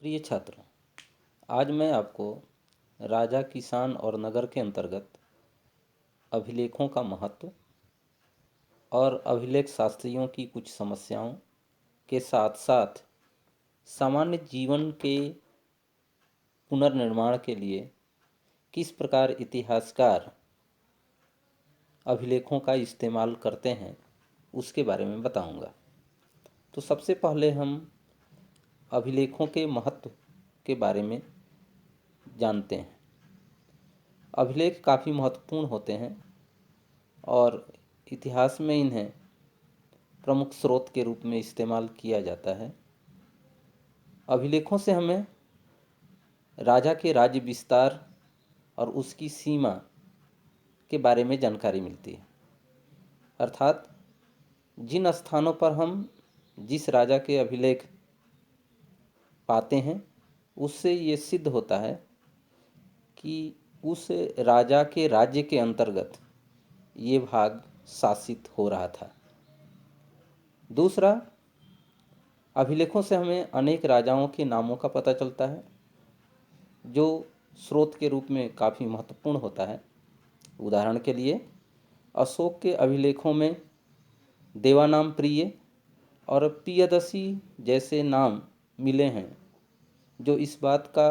प्रिय छात्रों, आज मैं आपको राजा, किसान और नगर के अंतर्गत अभिलेखों का महत्व और अभिलेख शास्त्रियों की कुछ समस्याओं के साथ साथ सामान्य जीवन के पुनर्निर्माण के लिए किस प्रकार इतिहासकार अभिलेखों का इस्तेमाल करते हैं उसके बारे में बताऊंगा। तो सबसे पहले हम अभिलेखों के महत्व के बारे में जानते हैं। अभिलेख काफ़ी महत्वपूर्ण होते हैं और इतिहास में इन्हें प्रमुख स्रोत के रूप में इस्तेमाल किया जाता है। अभिलेखों से हमें राजा के राज्य विस्तार और उसकी सीमा के बारे में जानकारी मिलती है, अर्थात जिन स्थानों पर हम जिस राजा के अभिलेख पाते हैं उससे ये सिद्ध होता है कि उस राजा के राज्य के अंतर्गत ये भाग शासित हो रहा था। दूसरा, अभिलेखों से हमें अनेक राजाओं के नामों का पता चलता है जो स्रोत के रूप में काफ़ी महत्वपूर्ण होता है। उदाहरण के लिए अशोक के अभिलेखों में देवानाम प्रिय और प्रियदर्शी जैसे नाम मिले हैं, जो इस बात का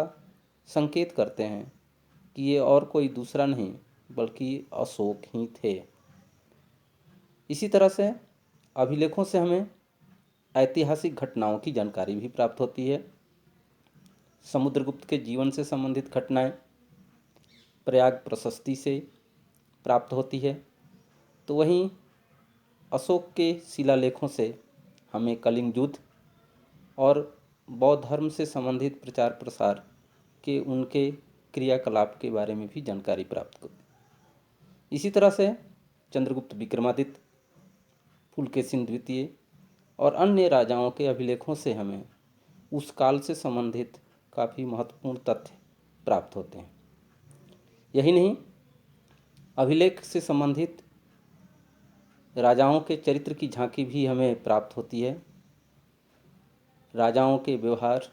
संकेत करते हैं कि ये और कोई दूसरा नहीं बल्कि अशोक ही थे। इसी तरह से अभिलेखों से हमें ऐतिहासिक घटनाओं की जानकारी भी प्राप्त होती है। समुद्रगुप्त के जीवन से संबंधित घटनाएं प्रयाग प्रशस्ति से प्राप्त होती है, तो वहीं अशोक के शिलालेखों से हमें कलिंग युद्ध और बौद्ध धर्म से संबंधित प्रचार प्रसार के उनके क्रियाकलाप के बारे में भी जानकारी प्राप्त होती है। इसी तरह से चंद्रगुप्त विक्रमादित्य, पुलकेशिन द्वितीय और अन्य राजाओं के अभिलेखों से हमें उस काल से संबंधित काफ़ी महत्वपूर्ण तथ्य प्राप्त होते हैं। यही नहीं, अभिलेख से संबंधित राजाओं के चरित्र की झांकी भी हमें प्राप्त होती है। राजाओं के व्यवहार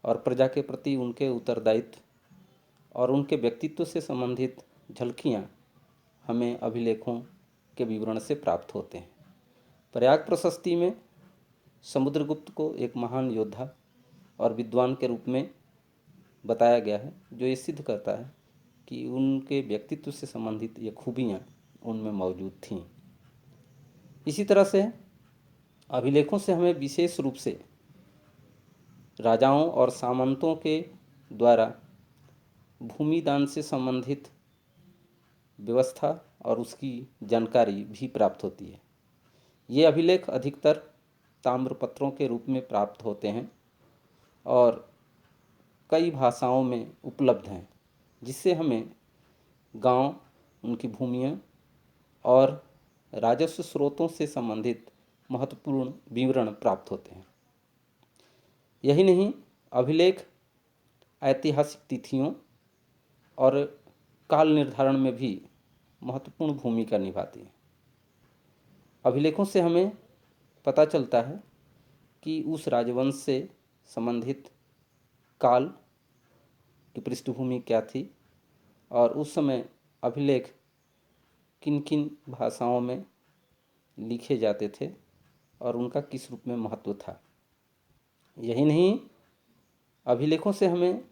और प्रजा के प्रति उनके उत्तरदायित्व और उनके व्यक्तित्व से संबंधित झलकियाँ हमें अभिलेखों के विवरण से प्राप्त होते हैं। प्रयाग प्रशस्ति में समुद्रगुप्त को एक महान योद्धा और विद्वान के रूप में बताया गया है, जो ये सिद्ध करता है कि उनके व्यक्तित्व से संबंधित ये खूबियाँ उनमें मौजूद थीं। इसी तरह से अभिलेखों से हमें विशेष रूप से राजाओं और सामंतों के द्वारा भूमि दान से संबंधित व्यवस्था और उसकी जानकारी भी प्राप्त होती है। ये अभिलेख अधिकतर ताम्रपत्रों के रूप में प्राप्त होते हैं और कई भाषाओं में उपलब्ध हैं, जिससे हमें गांव, उनकी भूमियाँ और राजस्व स्रोतों से संबंधित महत्वपूर्ण विवरण प्राप्त होते हैं। यही नहीं, अभिलेख ऐतिहासिक तिथियों और काल निर्धारण में भी महत्वपूर्ण भूमिका निभाती हैं। अभिलेखों से हमें पता चलता है कि उस राजवंश से संबंधित काल की पृष्ठभूमि क्या थी और उस समय अभिलेख किन किन भाषाओं में लिखे जाते थे और उनका किस रूप में महत्व था। यही नहीं, अभिलेखों से हमें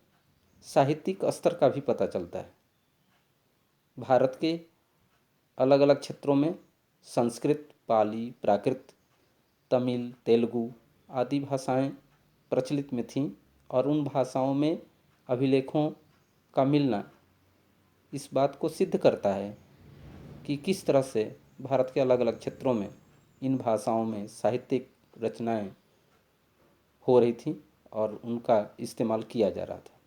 साहित्यिक स्तर का भी पता चलता है। भारत के अलग अलग क्षेत्रों में संस्कृत, पाली, प्राकृत, तमिल, तेलुगु आदि भाषाएं प्रचलित में थीं और उन भाषाओं में अभिलेखों का मिलना इस बात को सिद्ध करता है कि किस तरह से भारत के अलग अलग क्षेत्रों में इन भाषाओं में साहित्यिक रचनाएं हो रही थीं और उनका इस्तेमाल किया जा रहा था।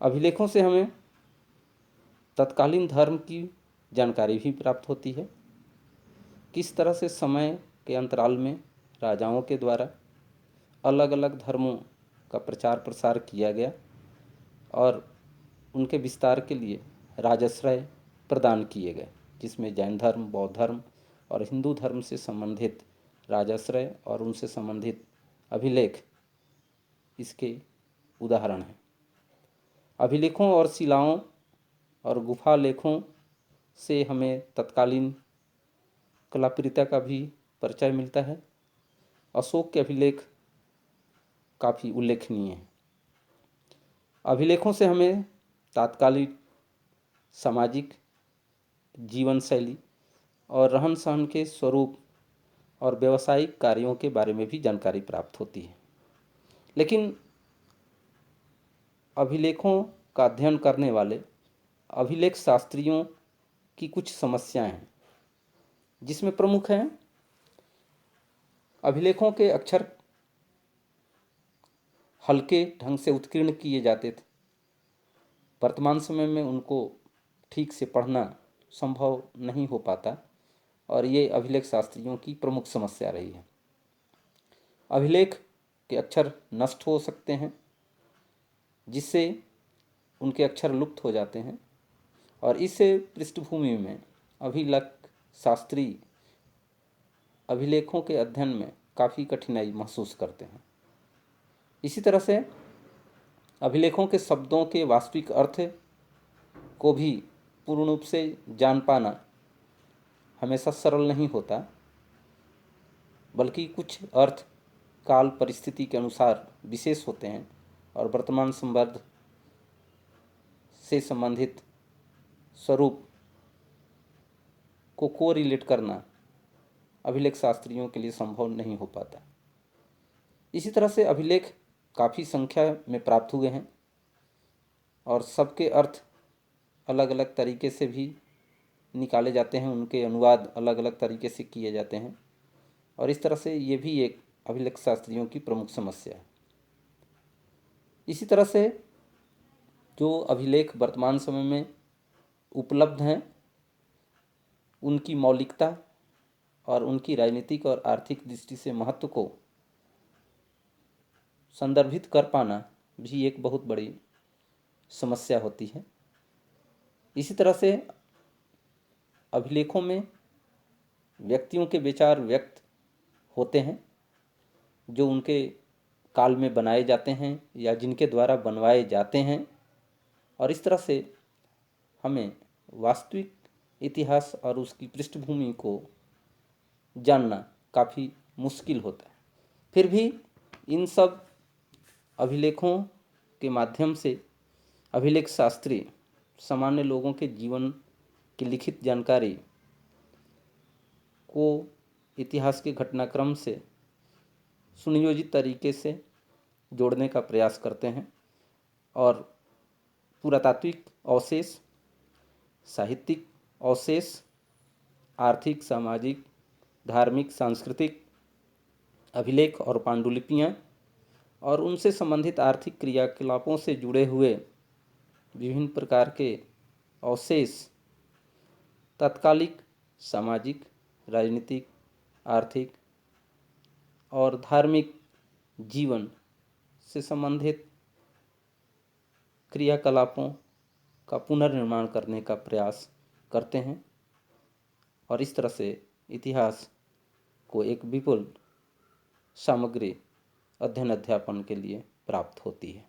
अभिलेखों से हमें तत्कालीन धर्म की जानकारी भी प्राप्त होती है। किस तरह से समय के अंतराल में राजाओं के द्वारा अलग अलग धर्मों का प्रचार प्रसार किया गया और उनके विस्तार के लिए राजाश्रय प्रदान किए गए, जिसमें जैन धर्म, बौद्ध धर्म और हिंदू धर्म से संबंधित राजाश्रय और उनसे संबंधित अभिलेख इसके उदाहरण हैं। अभिलेखों और शिलाओं और गुफा लेखों से हमें तत्कालीन कलाप्रियता का भी परिचय मिलता है। अशोक के अभिलेख काफ़ी उल्लेखनीय हैं। अभिलेखों से हमें तात्कालिक सामाजिक जीवन शैली और रहन सहन के स्वरूप और व्यावसायिक कार्यों के बारे में भी जानकारी प्राप्त होती है। लेकिन अभिलेखों का अध्ययन करने वाले अभिलेख शास्त्रियों की कुछ समस्याएं हैं, जिसमें प्रमुख हैं अभिलेखों के अक्षर हल्के ढंग से उत्कीर्ण किए जाते थे। वर्तमान समय में उनको ठीक से पढ़ना संभव नहीं हो पाता और ये अभिलेख शास्त्रियों की प्रमुख समस्या रही है। अभिलेख के अक्षर नष्ट हो सकते हैं, जिससे उनके अक्षर लुप्त हो जाते हैं और इस पृष्ठभूमि में अभिलेख शास्त्री अभिलेखों के अध्ययन में काफ़ी कठिनाई महसूस करते हैं। इसी तरह से अभिलेखों के शब्दों के वास्तविक अर्थ को भी पूर्ण रूप से जान पाना हमेशा सरल नहीं होता, बल्कि कुछ अर्थ काल परिस्थिति के अनुसार विशेष होते हैं और वर्तमान संदर्भ से संबंधित स्वरूप को कोरिलेट करना अभिलेख शास्त्रियों के लिए संभव नहीं हो पाता। इसी तरह से अभिलेख काफ़ी संख्या में प्राप्त हुए हैं और सबके अर्थ अलग अलग तरीके से भी निकाले जाते हैं, उनके अनुवाद अलग अलग तरीके से किए जाते हैं और इस तरह से ये भी एक अभिलेख शास्त्रियों की प्रमुख समस्या है। इसी तरह से जो अभिलेख वर्तमान समय में उपलब्ध हैं, उनकी मौलिकता और उनकी राजनीतिक और आर्थिक दृष्टि से महत्व को संदर्भित कर पाना भी एक बहुत बड़ी समस्या होती है। इसी तरह से अभिलेखों में व्यक्तियों के विचार व्यक्त होते हैं, जो उनके काल में बनाए जाते हैं या जिनके द्वारा बनवाए जाते हैं और इस तरह से हमें वास्तविक इतिहास और उसकी पृष्ठभूमि को जानना काफ़ी मुश्किल होता है। फिर भी इन सब अभिलेखों के माध्यम से अभिलेख शास्त्री सामान्य लोगों के जीवन की लिखित जानकारी को इतिहास के घटनाक्रम से सुनियोजित तरीके से जोड़ने का प्रयास करते हैं और पुरातात्विक अवशेष, साहित्यिक अवशेष, आर्थिक, सामाजिक, धार्मिक, सांस्कृतिक अभिलेख और पांडुलिपियाँ और उनसे संबंधित आर्थिक क्रियाकलापों से जुड़े हुए विभिन्न प्रकार के अवशेष तात्कालिक सामाजिक, राजनीतिक, आर्थिक और धार्मिक जीवन से संबंधित क्रियाकलापों का पुनर्निर्माण करने का प्रयास करते हैं और इस तरह से इतिहास को एक विपुल सामग्री अध्ययन अध्यापन के लिए प्राप्त होती है।